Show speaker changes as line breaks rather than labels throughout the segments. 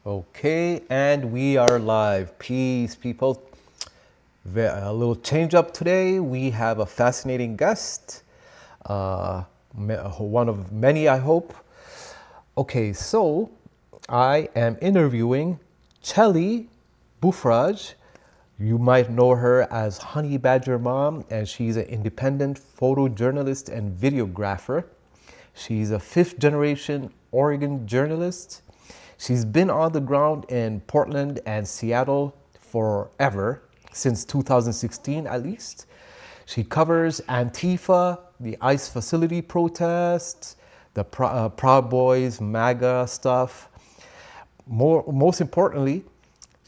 Okay, and we are live. Peace, people. A little change up today. We have a fascinating guest, one of many, I hope. Okay, so I am interviewing Chelly Bouferrache. You might know her as Honeybadgermom, and she's an independent photojournalist and videographer. She's a fifth-generation Oregon journalist. She's been on the ground in Portland and Seattle forever, since 2016 at least. She covers Antifa, the ICE facility protests, the Proud Boys, MAGA stuff. Most importantly,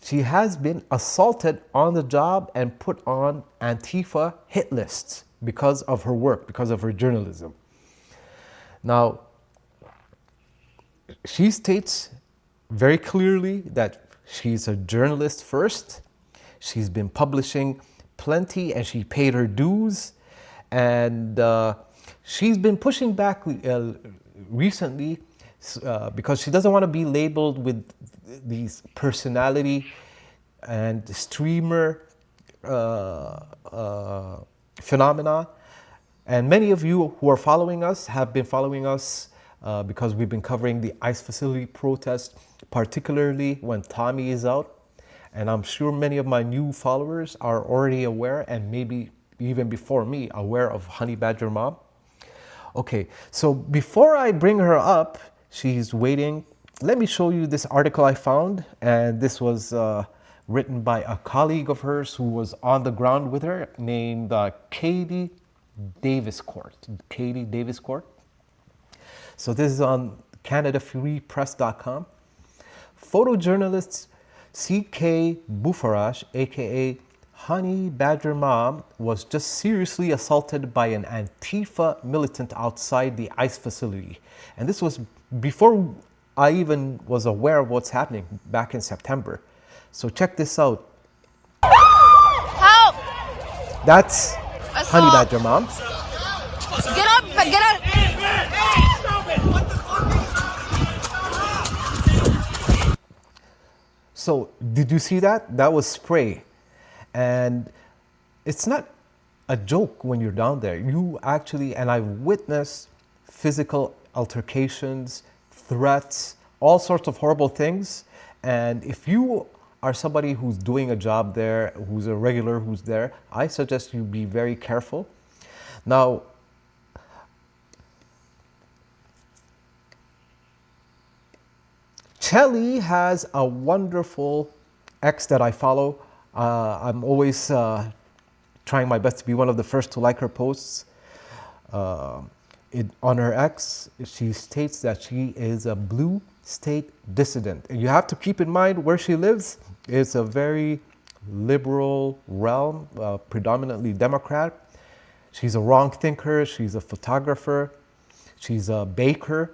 she has been assaulted on the job and put on Antifa hit lists because of her work, because of her journalism. Now, she states very clearly that she's a journalist first. She's been publishing plenty and she paid her dues. And she's been pushing back recently because she doesn't want to be labeled with these personality and streamer phenomena. And many of you who are following us have been following us because we've been covering the ICE facility protests, particularly when Tommy is out. And I'm sure many of my new followers are already aware, and maybe even before me, aware of Honeybadgermom. Okay, so before I bring her up, she's waiting. Let me show you this article I found, and this was written by a colleague of hers who was on the ground with her, named Katie Daviscourt. Katie Daviscourt. So this is on CanadaFreePress.com. Photojournalist C.K. Bouferrache, aka Honeybadgermom, was just seriously assaulted by an Antifa militant outside the ICE facility. And this was before I even was aware of what's happening back in September. So check this out.
Help!
That's Honeybadgermom.
Get up! Get up!
So did you see that? That was spray. And it's not a joke when you're down there. You actually, and I've witnessed physical altercations, threats, all sorts of horrible things. And if you are somebody who's doing a job there, who's a regular who's there, I suggest you be very careful. Now, Chelly has a wonderful ex that I follow. I'm always trying my best to be one of the first to like her posts. On her ex, she states that she is a blue state dissident. And you have to keep in mind where she lives. It's a very liberal realm, predominantly Democrat. She's a wrong thinker. She's a photographer. She's a baker.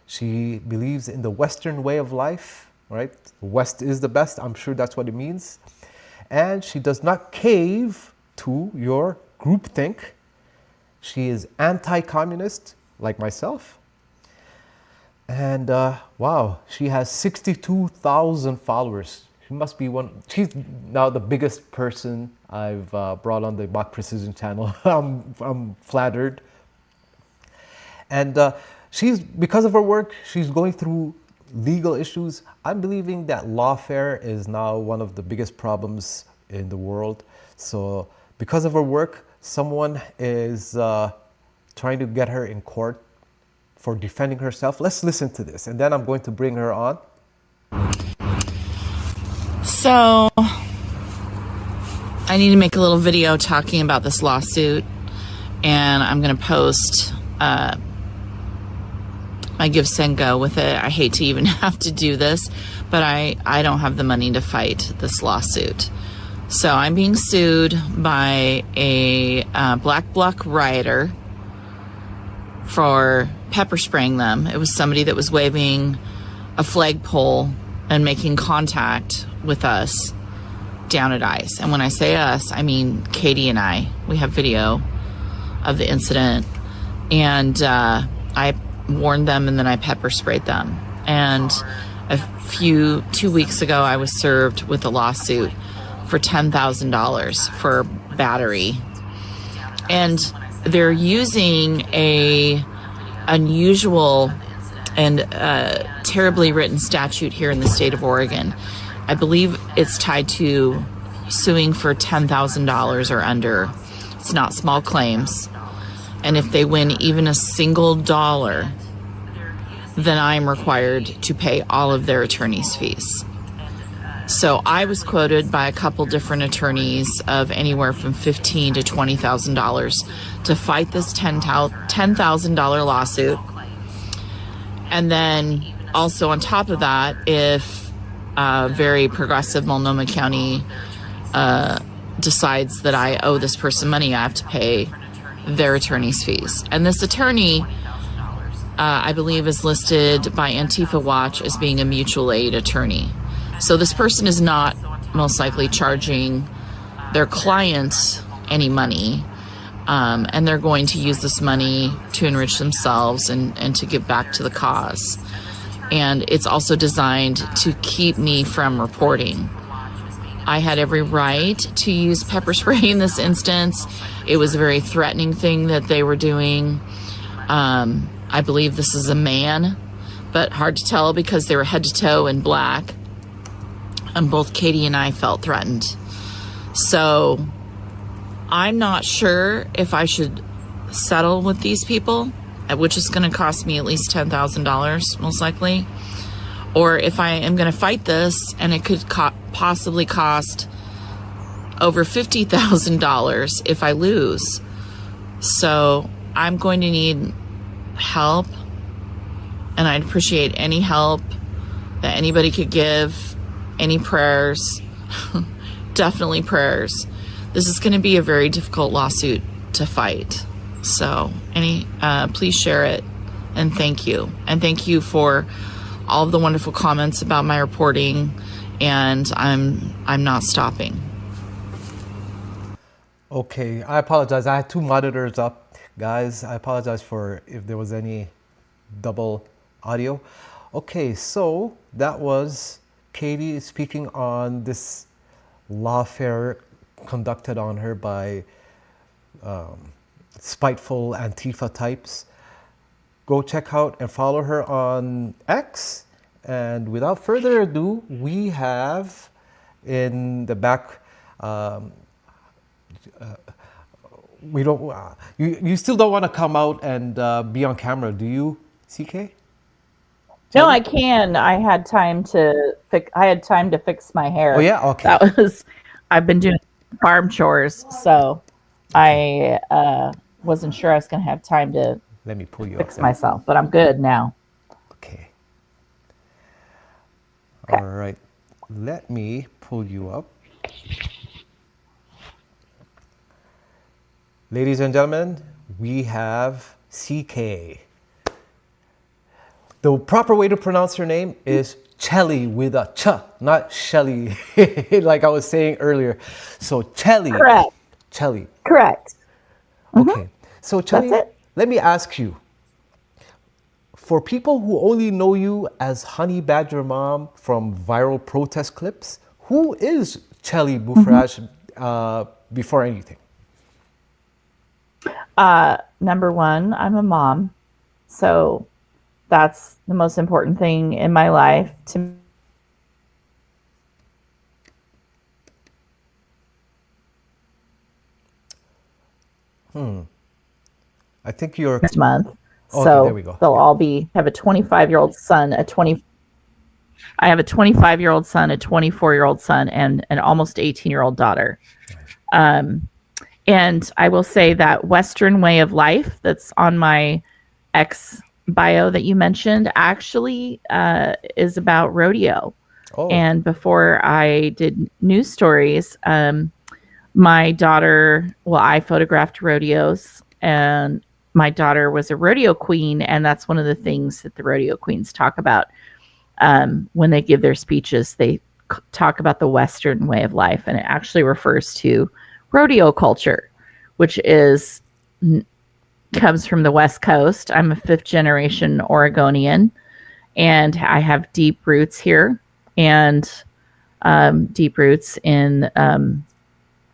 She believes in the Western way of life, right? West is the best. I'm sure that's what it means. And she does not cave to your groupthink. She is anti-communist, like myself. And wow, she has 62,000 followers. She must be she's now the biggest person I've brought on the Bach Precision channel. I'm flattered. And because of her work, she's going through legal issues. I'm believing that lawfare is now one of the biggest problems in the world. So because of her work, someone is trying to get her in court for defending herself. Let's listen to this, and then I'm going to bring her on.
So I need to make a little video talking about this lawsuit, and I'm going to post my give, send, go with it. I hate to even have to do this, but I don't have the money to fight this lawsuit. So I'm being sued by a black bloc rioter for pepper spraying them. It was somebody that was waving a flagpole and making contact with us down at ICE. And when I say us, I mean Katie and I. We have video of the incident. And I warned them, and then I pepper sprayed them. And 2 weeks ago, I was served with a lawsuit for $10,000 for battery. And they're using a unusual and terribly written statute here in the state of Oregon. I believe it's tied to suing for $10,000 or under. It's not small claims. And if they win even a single dollar, then I'm required to pay all of their attorney's fees. So I was quoted by a couple different attorneys of anywhere from $15,000 to $20,000 to fight this $10,000 lawsuit. And then also on top of that, if very progressive Multnomah County decides that I owe this person money, I have to pay their attorney's fees. And this attorney, I believe, is listed by Antifa Watch as being a mutual aid attorney. So this person is not most likely charging their clients any money, and they're going to use this money to enrich themselves and to give back to the cause. And it's also designed to keep me from reporting. I had every right to use pepper spray in this instance. It was a very threatening thing that they were doing. I believe this is a man, but hard to tell because they were head to toe in black. And both Katie and I felt threatened. So I'm not sure if I should settle with these people, which is going to cost me at least $10,000 most likely, or if I am going to fight this and it could possibly cost over $50,000 if I lose. So I'm going to need help, and I'd appreciate any help that anybody could give. Any prayers, definitely prayers. This is going to be a very difficult lawsuit to fight. So please share it, and thank you. And thank you for all of the wonderful comments about my reporting, and I'm not stopping.
Okay, I apologize. I had two monitors up, guys. I apologize for if there was any double audio. Okay, so that was Katie speaking on this lawfare conducted on her by spiteful Antifa types. Go check out and follow her on X. And without further ado, we have in the back, we don't. You still don't want to come out and be on camera, do you, CK?
No, I can. I had time to fix my hair.
Oh yeah, okay.
I've been doing farm chores, so I wasn't sure I was going to have time to
Let me pull you
fix
up
myself, but I'm good now.
Okay. All right. Let me pull you up. Ladies and gentlemen, we have CK. The proper way to pronounce her name is Chelly with a ch, not Shelly, like I was saying earlier. So Chelly.
Correct.
Chelly.
Correct.
Okay. So Chelly,
That's it.
let me ask you, for people who only know you as Honeybadgermom from viral protest clips, who is Chelly Bouferrache before anything?
Number one, I'm a mom, so that's the most important thing in my life to
I think you're
next month.
Okay,
So
there we go.
they'll all have a 25-year-old son, I have a 25-year-old son, a 24-year-old son, and an almost 18-year-old daughter. And I will say that Western way of life that's on my X bio that you mentioned actually is about rodeo.
Oh.
And before I did news stories, my daughter, I photographed rodeos, and my daughter was a rodeo queen. And that's one of the things that the rodeo queens talk about. When they give their speeches, they talk about the Western way of life. And it actually refers to rodeo culture, which comes from the West Coast. I'm a 5th generation Oregonian, and I have deep roots here and deep roots in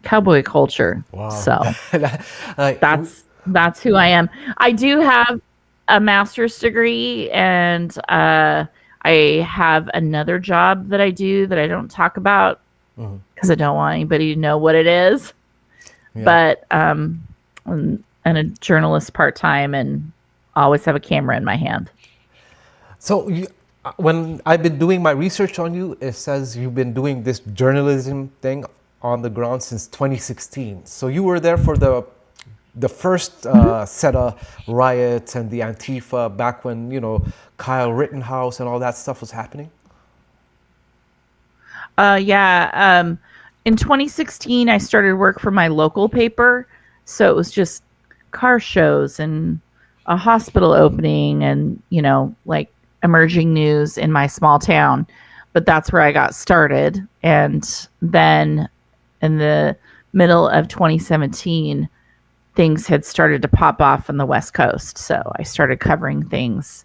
cowboy culture.
Wow.
So
Like,
that's who I am. I do have a master's degree, and I have another job that I do that I don't talk about because I don't want anybody to know what it is.
yeah.
But I'm a journalist part time, and always have a camera in my hand.
So when I've been doing my research on you, it says you've been doing this journalism thing on the ground since 2016. So you were there for the first set of riots and the Antifa back when, Kyle Rittenhouse and all that stuff was happening?
Yeah. In 2016, I started work for my local paper. So it was just car shows and a hospital opening and, like emerging news in my small town. But that's where I got started. And then in the middle of 2017, things had started to pop off on the West Coast. So I started covering things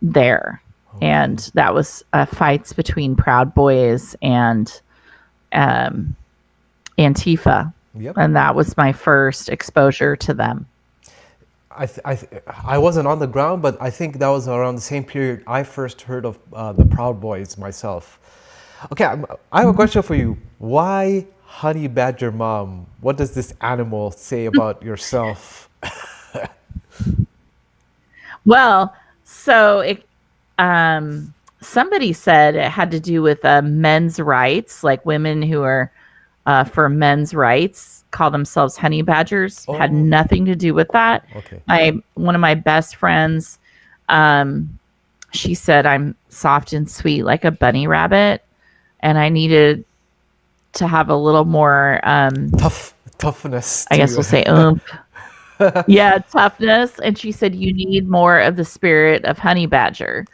there. Okay. And that was fights between Proud Boys and Antifa.
Yep.
And that was my first exposure to them.
I wasn't on the ground, but I think that was around the same period I first heard of the Proud Boys myself. Okay, I have a question for you. Why Honeybadgermom? What does this animal say about yourself?
Well, so somebody said it had to do with men's rights, like women who are for men's rights call themselves honey badgers. Had nothing to do with that.
Okay.
One of my best friends, she said I'm soft and sweet like a bunny rabbit, and I needed to have a little more
toughness.
I guess we'll say yeah, toughness. And she said you need more of the spirit of honey badger.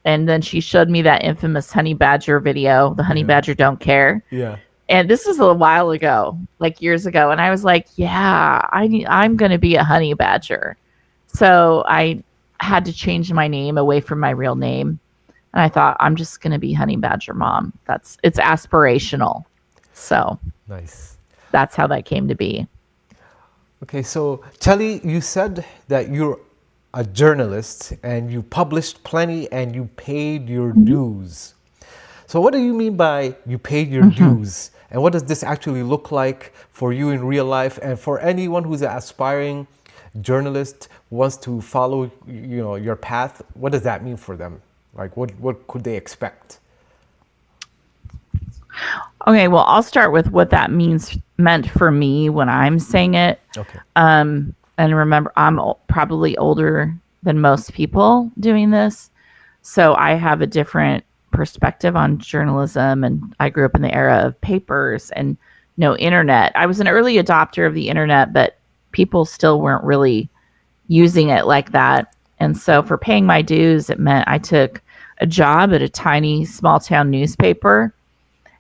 And then she showed me that infamous honey badger video, the honey badger don't care.
Yeah.
And this was a while ago, like years ago. And I was like, yeah, I'm going to be a honey badger. So I had to change my name away from my real name. And I thought, I'm just going to be Honeybadgermom. It's aspirational. So
nice.
That's how that came to be.
Okay, so Chelly, you said that you're a journalist and you published plenty and you paid your dues. So what do you mean by you paid your dues? And what does this actually look like for you in real life? And for anyone who's an aspiring journalist wants to follow, your path, what does that mean for them? Like, what could they expect?
Okay, well, I'll start with what that meant for me when I'm saying it.
Okay.
And remember, I'm probably older than most people doing this, so I have a different perspective on journalism, and I grew up in the era of papers and no internet. I was an early adopter of the internet, but people still weren't really using it like that. And so for paying my dues, it meant I took a job at a tiny small town newspaper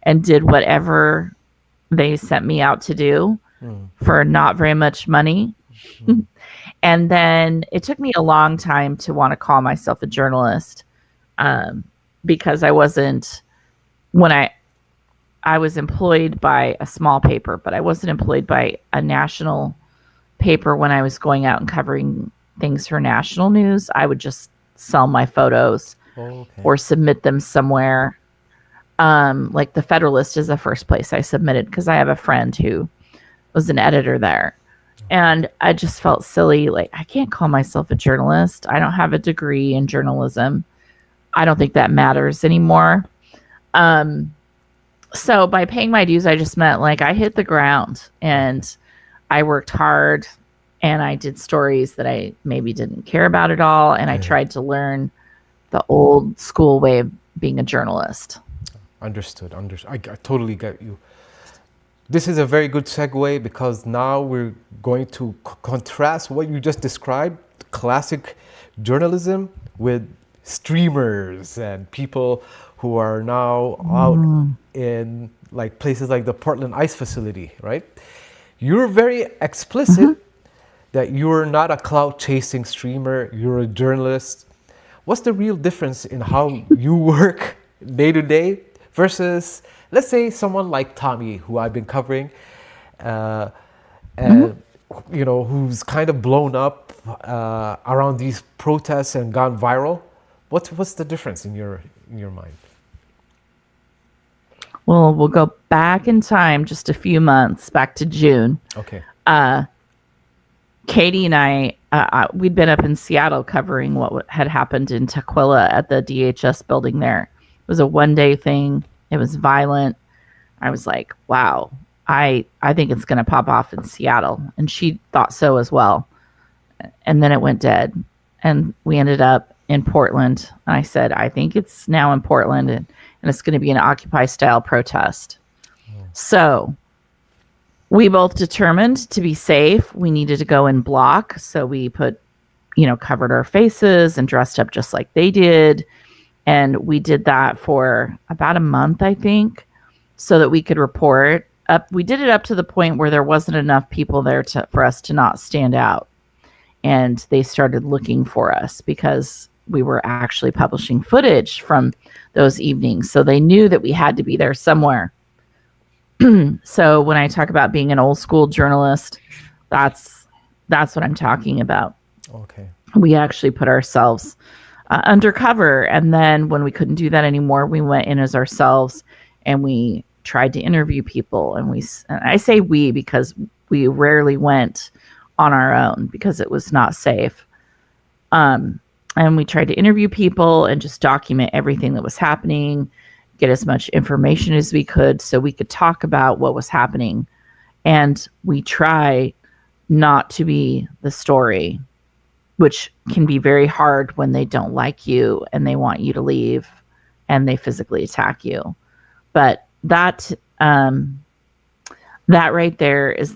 and did whatever they sent me out to do for not very much money. And then it took me a long time to want to call myself a journalist. Because I wasn't, when I was employed by a small paper, but I wasn't employed by a national paper when I was going out and covering things for national news. I would just sell my photos or submit them somewhere. Like the Federalist is the first place I submitted because I have a friend who was an editor there. And I just felt silly. Like, I can't call myself a journalist. I don't have a degree in journalism. I don't think that matters anymore. So by paying my dues, I just meant like I hit the ground and I worked hard and I did stories that I maybe didn't care about at all. And I tried to learn the old school way of being a journalist.
Understood. I totally get you. This is a very good segue because now we're going to contrast what you just described, classic journalism, with streamers and people who are now out in like places like the Portland Ice Facility, right? You're very explicit that you're not a clout chasing streamer, you're a journalist. What's the real difference in how you work day to day versus, let's say, someone like Tommy, who I've been covering, and who's kind of blown up around these protests and gone viral? What's the difference in your mind?
Well, we'll go back in time just a few months, back to June.
Okay.
Katie and I, we'd been up in Seattle covering what had happened in Tukwila at the DHS building there. It was a one-day thing. It was violent. I was like, wow, I think it's going to pop off in Seattle. And she thought so as well. And then it went dead. And we ended up in Portland. And I said, I think it's now in Portland, and it's going to be an Occupy-style protest. So we both determined to be safe. We needed to go in block. So we covered our faces and dressed up just like they did. And we did that for about a month, I think, so that we could report up. We did it up to the point where there wasn't enough people there for us to not stand out. And they started looking for us because we were actually publishing footage from those evenings. So they knew that we had to be there somewhere. So when I talk about being an old school journalist, that's what I'm talking about.
Okay.
We actually put ourselves undercover. And then when we couldn't do that anymore, we went in as ourselves and we tried to interview people. And I say we because we rarely went on our own because it was not safe. And we tried to interview people and just document everything that was happening, get as much information as we could so we could talk about what was happening. And we try not to be the story, which can be very hard when they don't like you and they want you to leave and they physically attack you. But that right there is,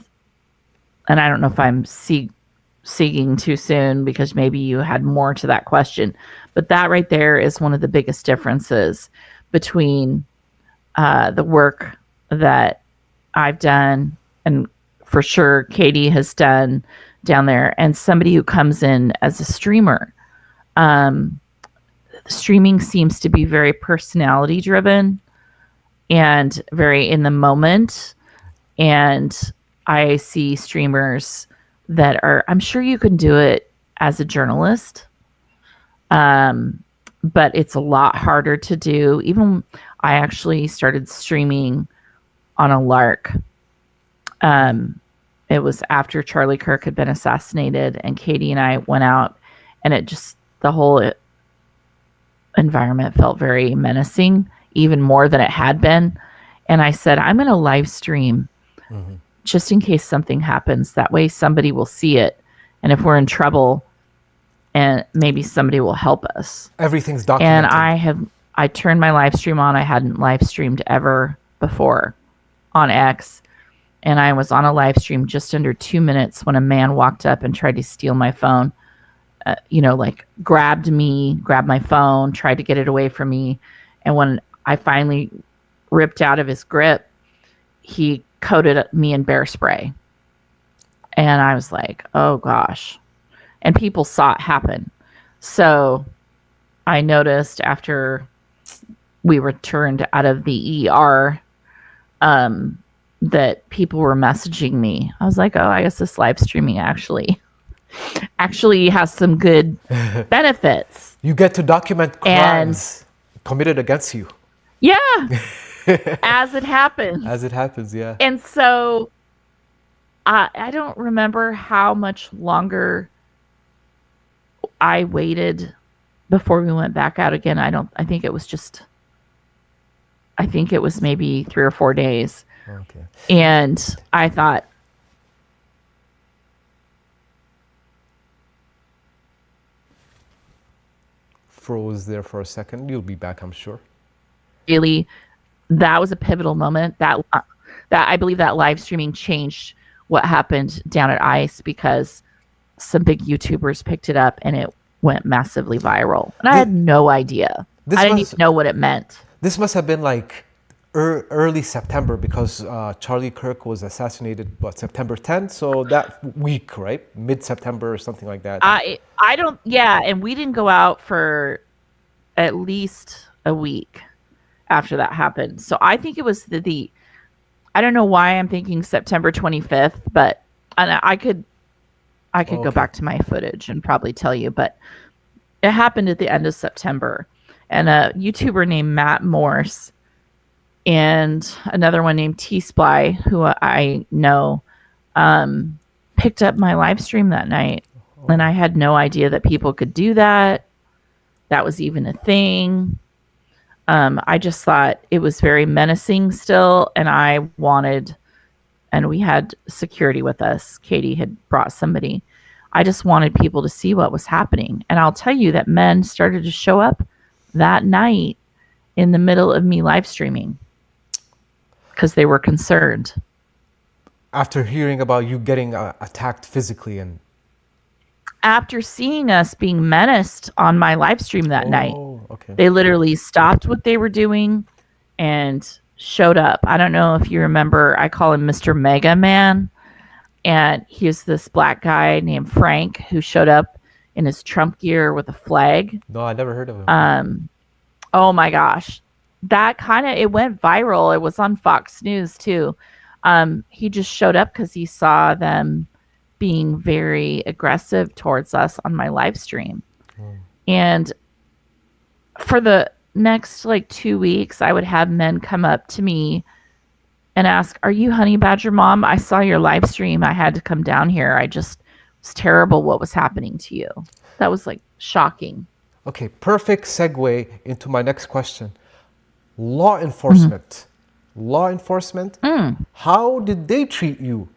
and I don't know if I'm seeing too soon because maybe you had more to that question, but that right there is one of the biggest differences between the work that I've done and for sure Katie has done down there and somebody who comes in as a streamer. Streaming seems to be very personality driven and very in the moment. And I see streamers that are, I'm sure you can do it as a journalist. But it's a lot harder to do. Even I actually started streaming on a lark. It was after Charlie Kirk had been assassinated and Katie and I went out and the whole environment felt very menacing, even more than it had been. And I said, I'm going to live stream just in case something happens. That way somebody will see it. And if we're in trouble, and maybe somebody will help us.
Everything's documented.
And I turned my live stream on. I hadn't live streamed ever before on X. And I was on a live stream just under 2 minutes when a man walked up and tried to steal my phone. Grabbed my phone, tried to get it away from me. And when I finally ripped out of his grip, he coated me in bear spray. And I was like, oh gosh. And people saw it happen. So I noticed after we returned out of the ER that people were messaging me. I was like, oh, I guess this live streaming actually has some good benefits.
You get to document crimes committed against you.
Yeah. As it happens.
As it happens, yeah.
And so I don't remember how much longer I waited before we went back out again. I think it was maybe 3 or 4 days.
Okay.
And I thought,
froze there for a second. You'll be back, I'm sure.
Really, that was a pivotal moment. That I believe that live streaming changed what happened down at ICE because some big YouTubers picked it up and it went massively viral. And I had no idea. I didn't even know what it meant.
This must have been like early September because Charlie Kirk was assassinated, September 10th? So that week, right? Mid-September or something like that.
I don't. Yeah, and we didn't go out for at least a week after that happened. So I think it was the I don't know why I'm thinking September 25th, but and I could go back to my footage and probably tell you, but it happened at the end of September. And a YouTuber named Matt Morse and another one named T-Sply, who I know, picked up my live stream that night. And I had no idea that people could do that. That was even a thing. I just thought it was very menacing still. And and we had security with us. Katie had brought somebody. I just wanted people to see what was happening. And I'll tell you that men started to show up that night in the middle of me live streaming because they were concerned.
After hearing about you getting attacked physically and
after seeing us being menaced on my live stream that night,
okay.
They literally stopped what they were doing and showed up. I don't know if you remember, I call him Mr. Mega Man. And he's this black guy named Frank who showed up in his Trump gear with a flag.
No, I never heard of him.
Oh my gosh. It went viral. It was on Fox News too. He just showed up because he saw them being very aggressive towards us on my live stream. And for the next 2 weeks, I would have men come up to me and ask, "Are you Honeybadgermom? I saw your live stream. I had to come down here. It was terrible what was happening to you." That was shocking.
Okay, perfect segue into my next question. Law enforcement. Law enforcement, how did they treat you?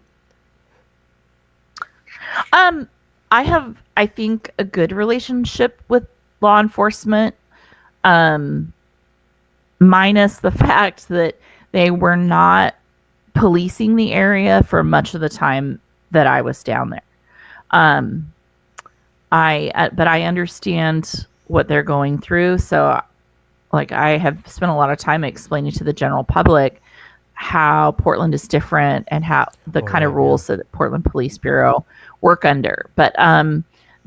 I have, I think, a good relationship with law enforcement, minus the fact that they were not policing the area for much of the time that I was down there. But I understand what they're going through. So I have spent a lot of time explaining to the general public how Portland is different and how the kind of rules that Portland Police Bureau work under. But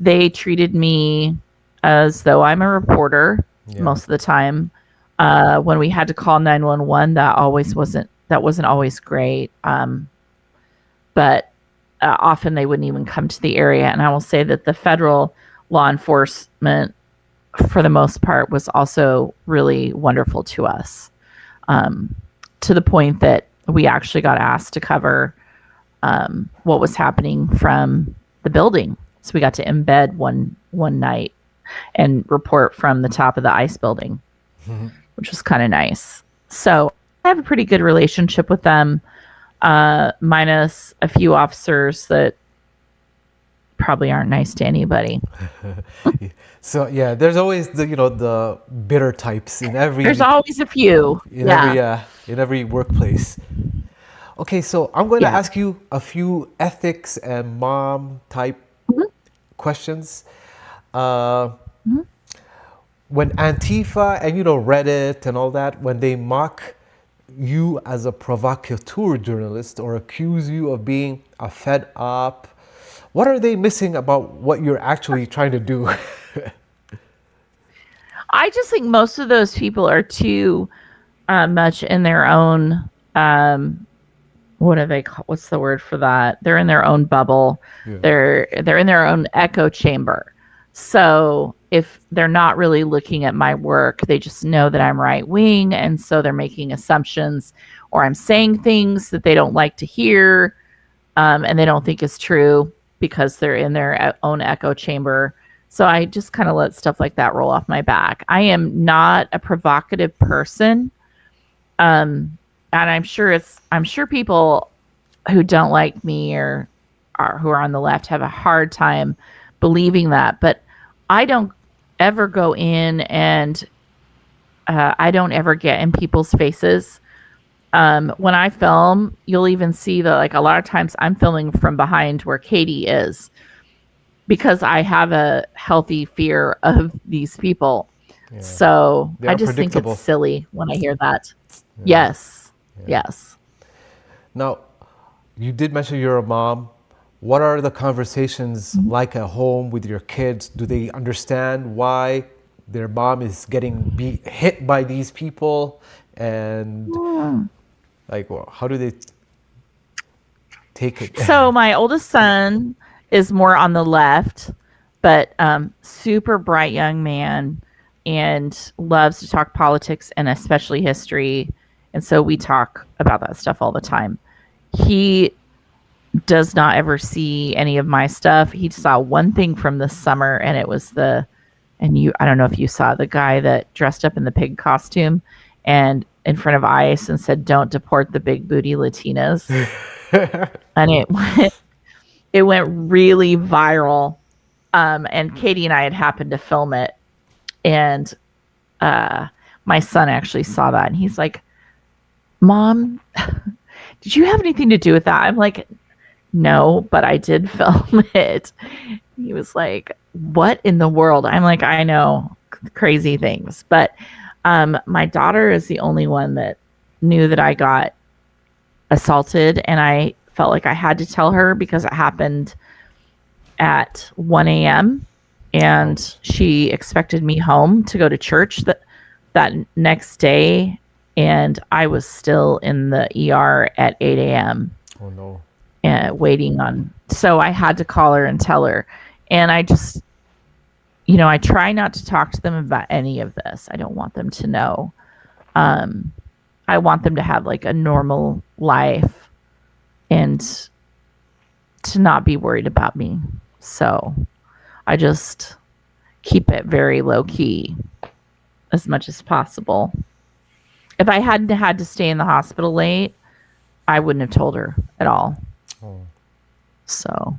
they treated me as though I'm a reporter most of the time. When we had to call 911, that wasn't always great. But often they wouldn't even come to the area. And I will say that the federal law enforcement, for the most part, was also really wonderful to us, to the point that we actually got asked to cover what was happening from the building. So we got to embed one night and report from the top of the ice building, which was kind of nice. So I have a pretty good relationship with them, minus a few officers that probably aren't nice to anybody.
So yeah, there's always the bitter types in every.
There's always a few.
In every workplace. Okay, so I'm going to ask you a few ethics and mom type questions. When Antifa and Reddit and all that, when they mock you as a provocateur journalist or accuse you of being a fed up, what are they missing about what you're actually trying to do?
I just think most of those people are too much in their own, what's the word for that? They're in their own bubble. Yeah. They're in their own echo chamber. So if they're not really looking at my work, they just know that I'm right wing. And so they're making assumptions, or I'm saying things that they don't like to hear, and they don't think is true because they're in their own echo chamber. So I just kind of let stuff like that roll off my back. I am not a provocative person. And I'm sure people who don't like me or who are on the left have a hard time believing that. But I don't ever go in and I don't ever get in people's faces. When I film, you'll even see that a lot of times I'm filming from behind where Katie is, because I have a healthy fear of these people. Yeah. So I just think it's silly when I hear that. Yes. Yes.
Now, you did mention you're a mom. What are the conversations like at home with your kids? Do they understand why their mom is getting hit by these people? And like, well, how do they take it?
So my oldest son is more on the left, but super bright young man and loves to talk politics and especially history. And so we talk about that stuff all the time. He does not ever see any of my stuff. He saw one thing from this summer, and it was I don't know if you saw the guy that dressed up in the pig costume and in front of ICE and said, "Don't deport the big booty Latinas." And it went really viral. And Katie and I had happened to film it. And my son actually saw that. And he's like, "Mom, did you have anything to do with that?" I'm like, "No, but I did film it." He was like, "What in the world?" I'm like, "I know, crazy things." But my daughter is the only one that knew that I got assaulted, and I felt like I had to tell her because it happened at 1 a.m. and she expected me home to go to church that next day, and I was still in the ER at 8 a.m.
Oh no.
Waiting on. So I had to call her and tell her. And I just, I try not to talk to them about any of this. I don't want them to know. I want them to have like a normal life and to not be worried about me. So I just keep it very low key as much as possible. If I hadn't had to stay in the hospital late, I wouldn't have told her at all.
Oh.
So,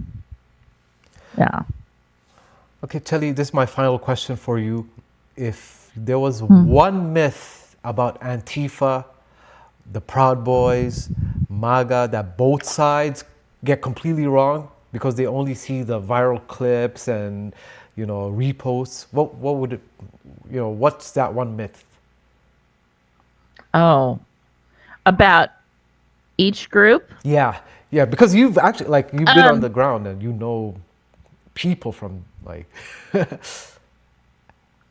yeah.
Okay, Chelly, this is my final question for you. If there was one myth about Antifa, the Proud Boys, MAGA, that both sides get completely wrong because they only see the viral clips and, reposts, what would it, what's that one myth?
Oh, about each group?
Yeah, because you've actually, you've been on the ground and you know people from,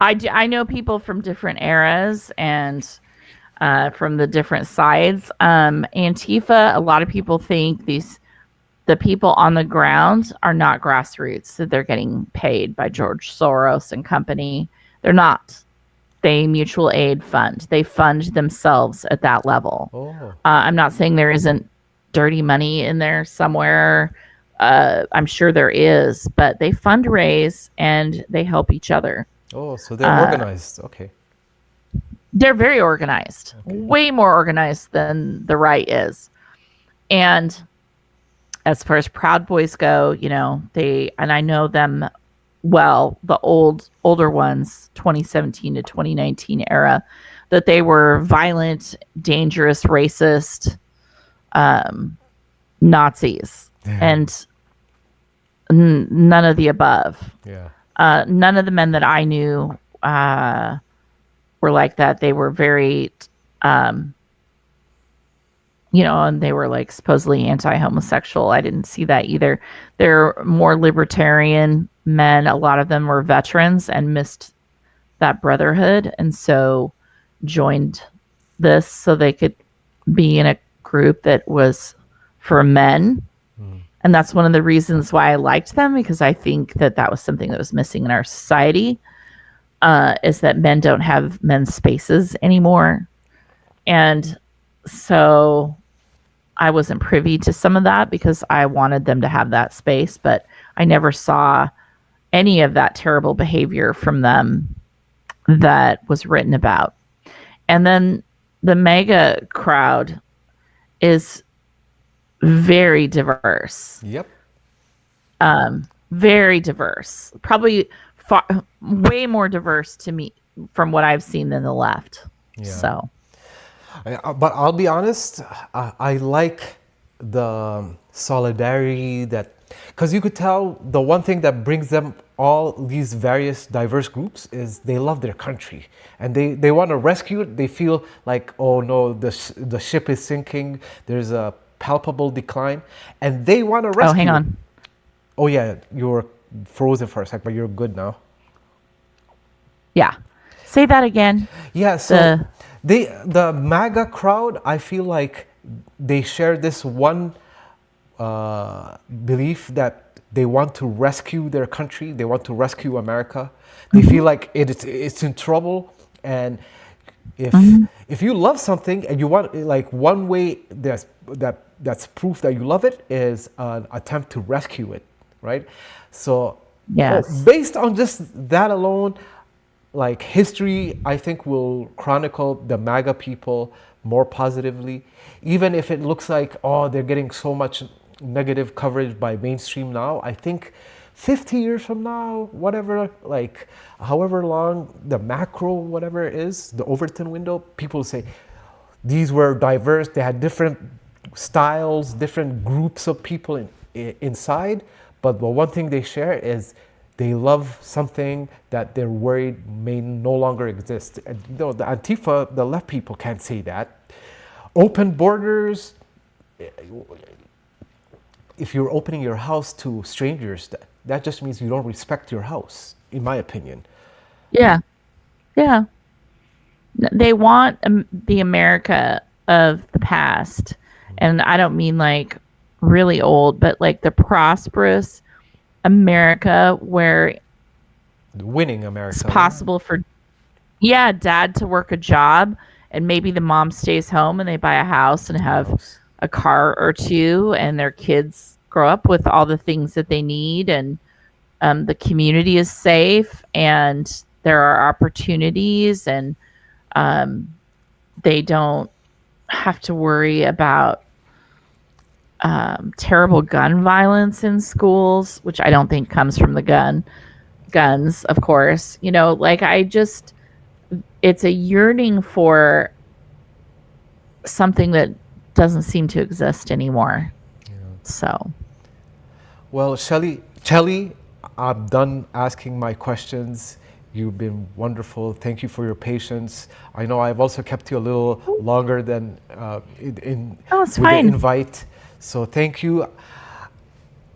I know people from different eras and from the different sides. Antifa, a lot of people think the people on the ground are not grassroots, that they're getting paid by George Soros and company. They're not. They mutual aid fund. They fund themselves at that level.
Oh.
I'm not saying there isn't dirty money in there somewhere. I'm sure there is, but they fundraise and they help each other.
Oh, so they're organized. Okay.
They're very organized, way more organized than the right is. And as far as Proud Boys go, and I know them well, the older ones, 2017 to 2019 era, that they were violent, dangerous, racist Nazis. And none of the above.
Yeah.
None of the men that I knew were like that. They were very, and they were like supposedly anti-homosexual. I didn't see that either. They're more libertarian men. A lot of them were veterans and missed that brotherhood, and so joined this so they could be in a group that was for men. And that's one of the reasons why I liked them, because I think that was something that was missing in our society, is that men don't have men's spaces anymore. And so I wasn't privy to some of that because I wanted them to have that space, but I never saw any of that terrible behavior from them that was written about. And then the MAGA crowd is very diverse.
Yep.
Very diverse. Probably way more diverse to me from what I've seen than the left.
Yeah.
So.
But I'll be honest, I like the solidarity that, because you could tell the one thing that brings them all these various diverse groups is they love their country and they want to rescue it. They feel like, oh no, the ship is sinking, there's a palpable decline, and they want to rescue
Oh, hang
it.
on.
Oh yeah, you were frozen for a sec, but you're good now.
Yeah. Say that again.
Yeah, so the MAGA crowd, I feel like they share this one belief that they want to rescue their country, they want to rescue America. They feel like it's in trouble, and if you love something and you want, like, one way that's proof that you love it is an attempt to rescue it, right? So
Yes.
based on just that alone, like, history, I think, will chronicle the MAGA people more positively, even if it looks like, oh, they're getting so much negative coverage by mainstream now. I think 50 years from now, whatever, like, however long the macro, whatever it is, the Overton window, people say these were diverse, they had different styles, different groups of people inside, but the one thing they share is they love something that they're worried may no longer exist. And, you know, the Antifa, the left people can't say that. Open borders, if you're opening your house to strangers, that just means you don't respect your house, in my opinion.
Yeah. Yeah. They want the America of the past. And I don't mean like really old, but like the prosperous America where
Winning America.
it's possible for dad to work a job and maybe the mom stays home and they buy a house and have a car or two, and their kids grow up with all the things that they need, and the community is safe and there are opportunities, and they don't have to worry about terrible gun violence in schools, which I don't think comes from the guns, of course. You know, like, it's a yearning for something that doesn't seem to exist anymore. Yeah. So.
Well, Chelly, I'm done asking my questions. You've been wonderful. Thank you for your patience. I know I've also kept you a little longer than
it's
with
fine.
the invite. So thank you.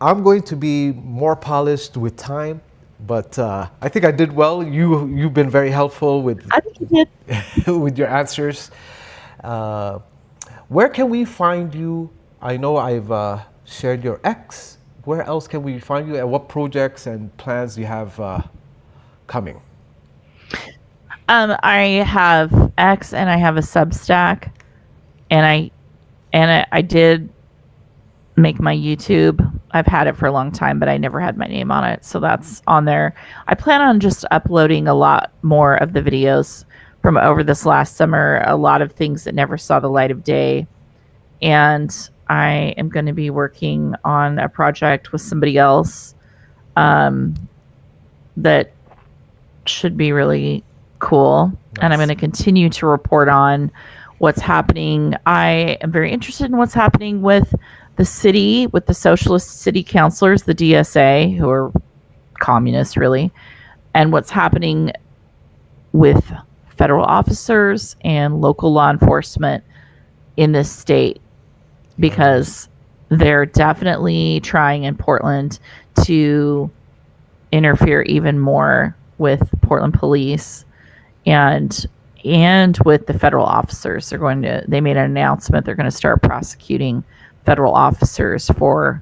I'm going to be more polished with time, but I think I did well. You've been very helpful with.
I think you did.
with your answers. Where can we find you? I know I've shared your X. Where else can we find you, and what projects and plans do you have coming?
I have X and I have a Substack, and I did make my YouTube. I've had it for a long time, but I never had my name on it, so that's on there. I plan on just uploading a lot more of the videos from over this last summer, a lot of things that never saw the light of day, and I am going to be working on a project with somebody else that should be really cool. Nice. And I'm going to continue to report on what's happening. I am very interested in what's happening with the city, with the socialist city councilors, the DSA, who are communists really, and what's happening with federal officers and local law enforcement in this state, because they're definitely trying in Portland to interfere even more with Portland police and with the federal officers. They made an announcement they're going to start prosecuting federal officers for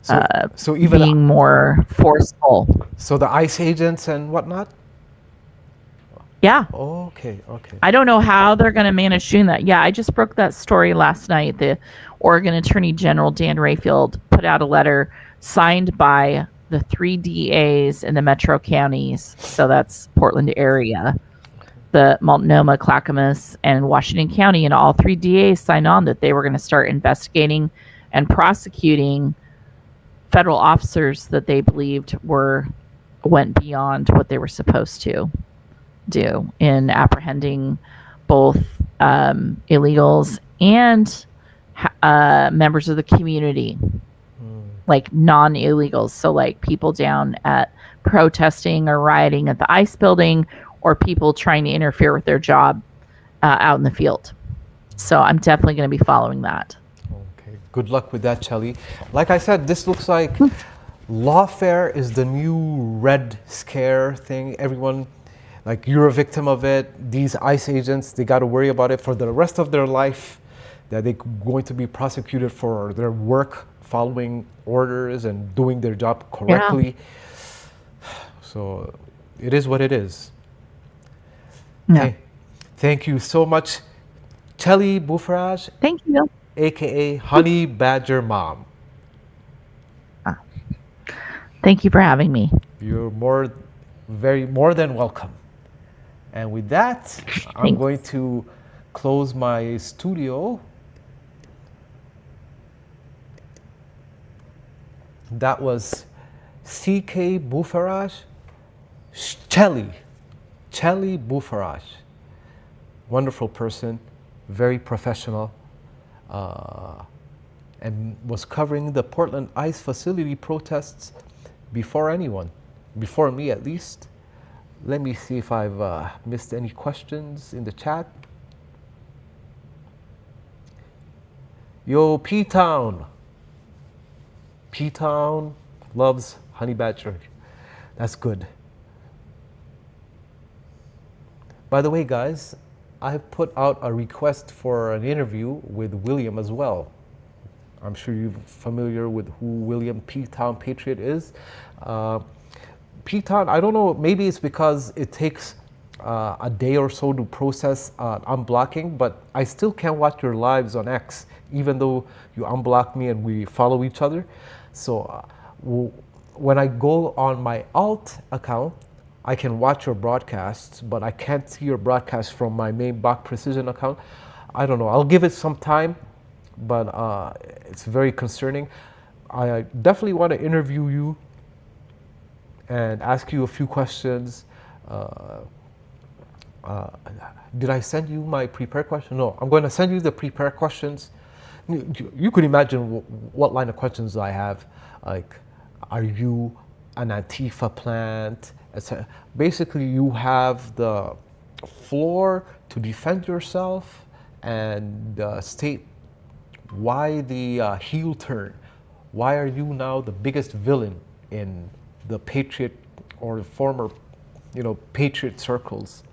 so even
being more forceful.
So the ICE agents and whatnot?
Yeah.
Oh, okay.
I don't know how they're going to manage doing that. Yeah, I just broke that story last night. The Oregon Attorney General, Dan Rayfield, put out a letter signed by the 3 DAs in the metro counties. So that's Portland area, the Multnomah, Clackamas, and Washington County. And all 3 DAs signed on that they were going to start investigating and prosecuting federal officers that they believed went beyond what they were supposed to do in apprehending both illegals and members of the community, like non-illegals. So like people down at protesting or rioting at the ICE building, or people trying to interfere with their job out in the field. So I'm definitely going to be following that.
Okay, good luck with that, Chelly. Like I said, this looks like lawfare is the new Red Scare thing. Everyone, like, you're a victim of it. These ICE agents, they got to worry about it for the rest of their life, that they're going to be prosecuted for their work following orders and doing their job correctly. Yeah. So it is what it is.
Yeah.
Thank you so much, Chelly Bouferrache.
Thank you.
AKA Honeybadgermom.
Thank you for having me.
You're more than welcome. And with that, thanks. I'm going to close my studio. That was CK Bouferrache, Chelly Bouferrache. Wonderful person, very professional, and was covering the Portland ICE facility protests before anyone, before me at least. Let me see if I've missed any questions in the chat. Yo, P-Town. P-Town loves honey badger. That's good. By the way, guys, I have put out a request for an interview with William as well. I'm sure you're familiar with who William P-Town Patriot is. P-Town, I don't know, maybe it's because it takes a day or so to process unblocking, but I still can't watch your lives on X, even though you unblock me and we follow each other. So when I go on my alt account, I can watch your broadcasts, but I can't see your broadcasts from my main Bach Precision account. I don't know, I'll give it some time, but it's very concerning. I definitely want to interview you and ask you a few questions. Did I send you my prepared question? No, I'm going to send you the prepared questions. You could imagine what line of questions I have, like, are you an Antifa plant? Basically, you have the floor to defend yourself and state why the heel turn. Why are you now the biggest villain in the Patriot or former, Patriot circles?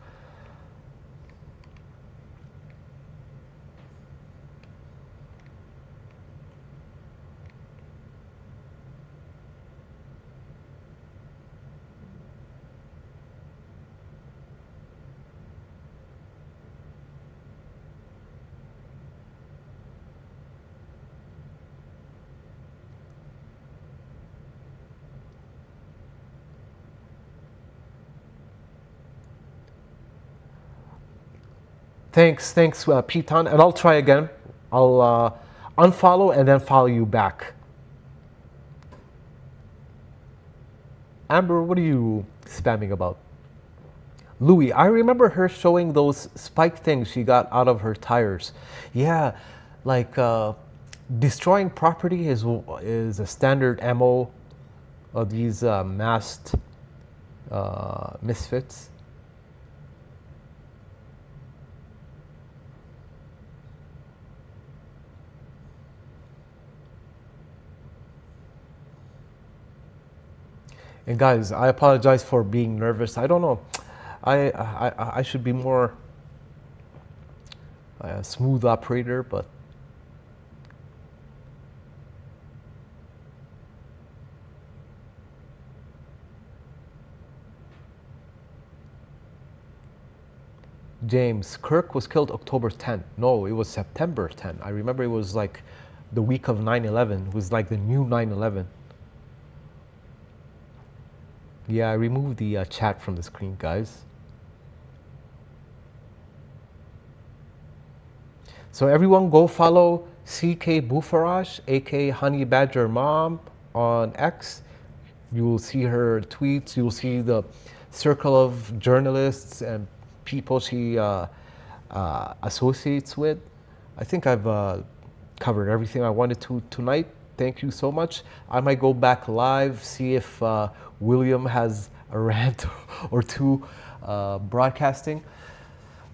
Thanks, Piton, and I'll try again. I'll unfollow and then follow you back. Amber, what are you spamming about? Louis, I remember her showing those spike things she got out of her tires. Yeah, like destroying property is a standard MO of these masked misfits. And guys, I apologize for being nervous. I don't know. I should be more a smooth operator, but James, Kirk was killed October 10th. No, it was September 10th. I remember it was like the week of 9/11. It was like the new 9/11. Yeah, I removed the chat from the screen, guys. So everyone go follow CK Bouferrache, aka Honeybadgermom, on X. You will see her tweets. You will see the circle of journalists and people she associates with. I think I've covered everything I wanted to tonight. Thank you so much. I might go back live, see if William has a rant or two broadcasting.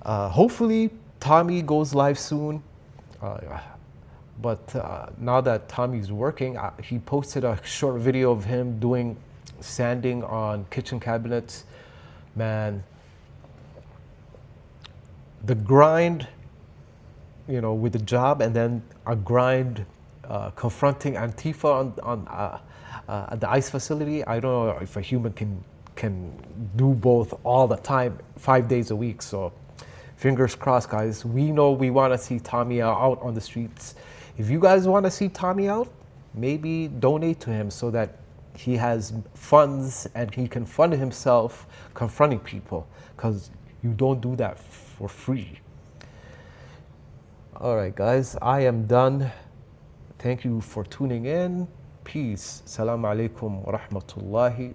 Hopefully, Tommy goes live soon. But now that Tommy's working, he posted a short video of him doing sanding on kitchen cabinets. Man, the grind, you know, with the job, and then a grind confronting Antifa at the ICE facility. I don't know if a human can do both all the time, 5 days a week. So fingers crossed, guys. We know we want to see Tommy out on the streets. If you guys want to see Tommy out, maybe donate to him so that he has funds and he can fund himself confronting people, because you don't do that for free. All right, guys, I am done. Thank you for tuning in. Peace. Assalamu alaikum wa rahmatullahi